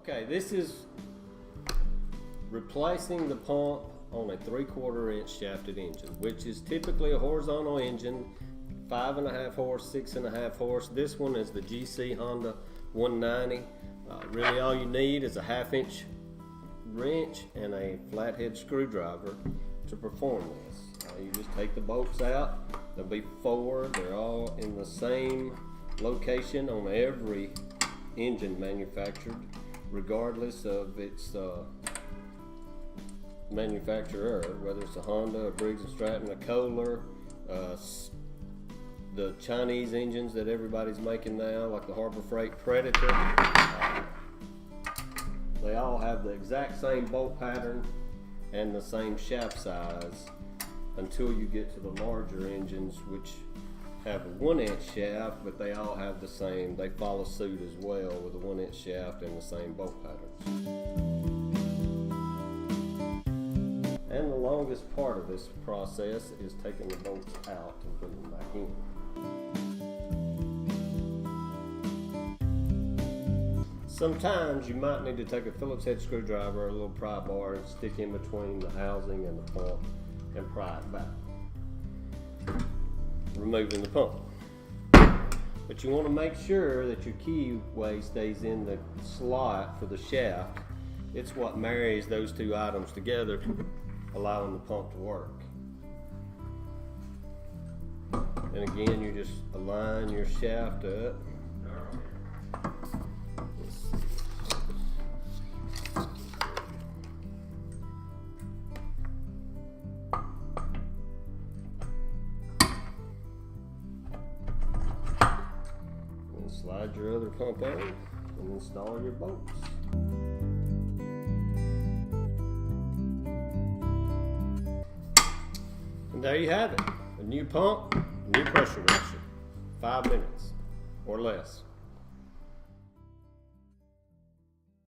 Okay, this is replacing the pump on a 3/4 inch shafted engine, which is typically a horizontal engine, 5.5 horse, 6.5 horse. This one is the GC Honda 190. Really all you need is a 1/2 inch wrench and a flathead screwdriver to perform this. You just take the bolts out. There'll be 4. They're all in the same location on every engine manufactured, regardless of its manufacturer, whether it's a Honda, a Briggs & Stratton, a Kohler, the Chinese engines that everybody's making now, like the Harbor Freight Predator. They all have the exact same bolt pattern and the same shaft size until you get to the larger engines, which have a 1-inch shaft, but they all have the same. They follow suit as well with a 1-inch shaft and the same bolt patterns. And the longest part of this process is taking the bolts out and putting them back in. Sometimes you might need to take a Phillips head screwdriver or a little pry bar and stick in between the housing and the pump and pry it back, removing the pump. But you want to make sure that your keyway stays in the slot for the shaft. It's what marries those two items together, allowing the pump to work. And again, you just align your shaft up. Slide your other pump on and install your bolts. And there you have it. A new pump, new pressure washer. 5 minutes or less.